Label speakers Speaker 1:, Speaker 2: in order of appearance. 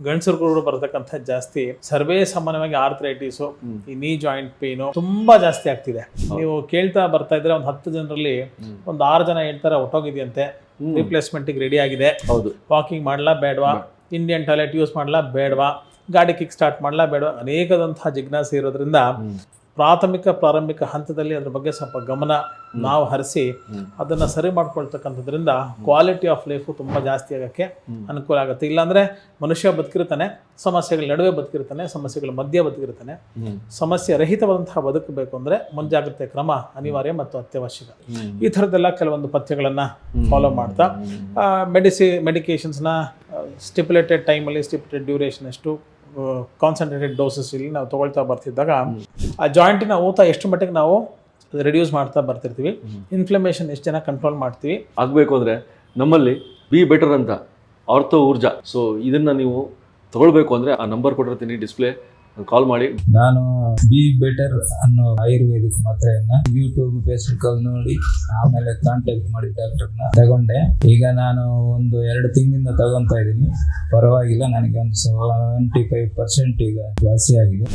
Speaker 1: ಗಂಡಸರು ಬರ್ತಕ್ಕಂಥ ಜಾಸ್ತಿ ಸರ್ವೇ ಸಾಮಾನ್ಯವಾಗಿ ಆರ್ಥರೈಟಿಸು, ಈ ನೀ ಜಾಯಿಂಟ್ ಪೇನು ತುಂಬಾ ಜಾಸ್ತಿ ಆಗ್ತಿದೆ. ನೀವು ಕೇಳ್ತಾ ಬರ್ತಾ ಇದ್ರೆ ಒಂದು 10 ಜನರಲ್ಲಿ ಒಂದು 6 ಜನ ಹೇಳ್ತಾರೆ ಹೊಟ್ಟೋಗಿದೆಯಂತೆ, ರಿಪ್ಲೇಸ್ಮೆಂಟಿಗೆ ರೆಡಿ ಆಗಿದೆ, ವಾಕಿಂಗ್ ಮಾಡ್ಲಾ ಬೇಡವಾ, ಇಂಡಿಯನ್ ಟಾಯ್ಲೆಟ್ ಯೂಸ್ ಮಾಡ್ಲಾ ಬೇಡವಾ, ಗಾಡಿ ಕಿಕ್ ಸ್ಟಾರ್ಟ್ ಮಾಡ್ಲಾ ಬೇಡವಾ, ಅನೇಕದಂತಹ ಜಿಜ್ಞಾಸೆ ಇರೋದ್ರಿಂದ ಪ್ರಾರಂಭಿಕ ಹಂತದಲ್ಲಿ ಅದ್ರ ಬಗ್ಗೆ ಸ್ವಲ್ಪ ಗಮನ ನಾವು ಹರಿಸಿ ಅದನ್ನ ಸರಿ ಮಾಡ್ಕೊಳ್ತಕ್ಕಂಥದ್ರಿಂದ ಕ್ವಾಲಿಟಿ ಆಫ್ ಲೈಫು ತುಂಬಾ ಜಾಸ್ತಿ ಆಗೋಕ್ಕೆ ಅನುಕೂಲ ಆಗುತ್ತೆ. ಇಲ್ಲಾಂದ್ರೆ ಮನುಷ್ಯ ಬದುಕಿರ್ತಾನೆ, ಸಮಸ್ಯೆಗಳ ನಡುವೆ ಬದುಕಿರ್ತಾನೆ, ಸಮಸ್ಯೆಗಳ ಮಧ್ಯೆ ಬದುಕಿರ್ತಾನೆ. ಸಮಸ್ಯೆ ರಹಿತವಾದಂತಹ ಬದುಕಬೇಕು ಅಂದ್ರೆ ಮುಂಜಾಗ್ರತೆ ಕ್ರಮ ಅನಿವಾರ್ಯ ಮತ್ತು ಅತ್ಯವಶ್ಯಕ. ಈ ಥರದ್ದೆಲ್ಲ ಕೆಲವೊಂದು ಪಥ್ಯಗಳನ್ನ ಫಾಲೋ ಮಾಡ್ತಾ ಮೆಡಿಕೇಶನ್ಸ್ನ ಸ್ಟಿಪ್ಯುಲೇಟೆಡ್ ಟೈಮಲ್ಲಿ ಸ್ಟಿಪ್ಯುಲೇಟೆಡ್ ಡ್ಯೂರೇಷನ್ ಎಷ್ಟು, ಕಾನ್ಸಂಟ್ರೇಟೆಡ್ ಡೋಸಸ್ ಇಲ್ಲಿ ನಾವು ತೊಗೊಳ್ತಾ ಬರ್ತಿದ್ದಾಗ ಆ ಜಾಯಿಂಟಿನ ಊತ ಎಷ್ಟು ಮಟ್ಟಿಗೆ ನಾವು ರಿಡ್ಯೂಸ್ ಮಾಡ್ತಾ ಬರ್ತಿರ್ತೀವಿ, ಇನ್ಫ್ಲಮೇಷನ್ ಎಷ್ಟು ಜನ ಕಂಟ್ರೋಲ್ ಮಾಡ್ತೀವಿ.
Speaker 2: ಆಗಬೇಕು ಅಂದರೆ ನಮ್ಮಲ್ಲಿ ಬಿ ಬೆಟರ್ ಅಂತ ಆರ್ಥೋ ಊರ್ಜಾ, ಸೊ ಇದನ್ನು ನೀವು ತಗೊಳ್ಬೇಕು ಅಂದರೆ ಆ ನಂಬರ್ ಕೊಟ್ಟಿರ್ತೀನಿ ಡಿಸ್ಪ್ಲೇ, ಕಾಲ್ ಮಾಡಿ.
Speaker 3: ನಾನು ಬಿ ಬೆಟರ್ ಅನ್ನೋ ಆಯುರ್ವೇದಿಕ್ ಮಾತ್ರೆಯನ್ನ ಯೂಟ್ಯೂಬ್ ಫೇಸ್ಬುಕ್ ಅಲ್ಲಿ ನೋಡಿ ಆಮೇಲೆ ಕಾಂಟ್ಯಾಕ್ಟ್ ಮಾಡಿ ಡಾಕ್ಟರ್ನ ತಗೊಂಡೆ. ಈಗ ನಾನು ಒಂದು 2 ತಿಂಗಳಿಂದ ತಗೊಂತಾ ಇದ್ದೀನಿ, ಪರವಾಗಿಲ್ಲ. ನನಗೆ ಒಂದು 75% ಈಗ ವಾಸಿಯಾಗಿದೆ.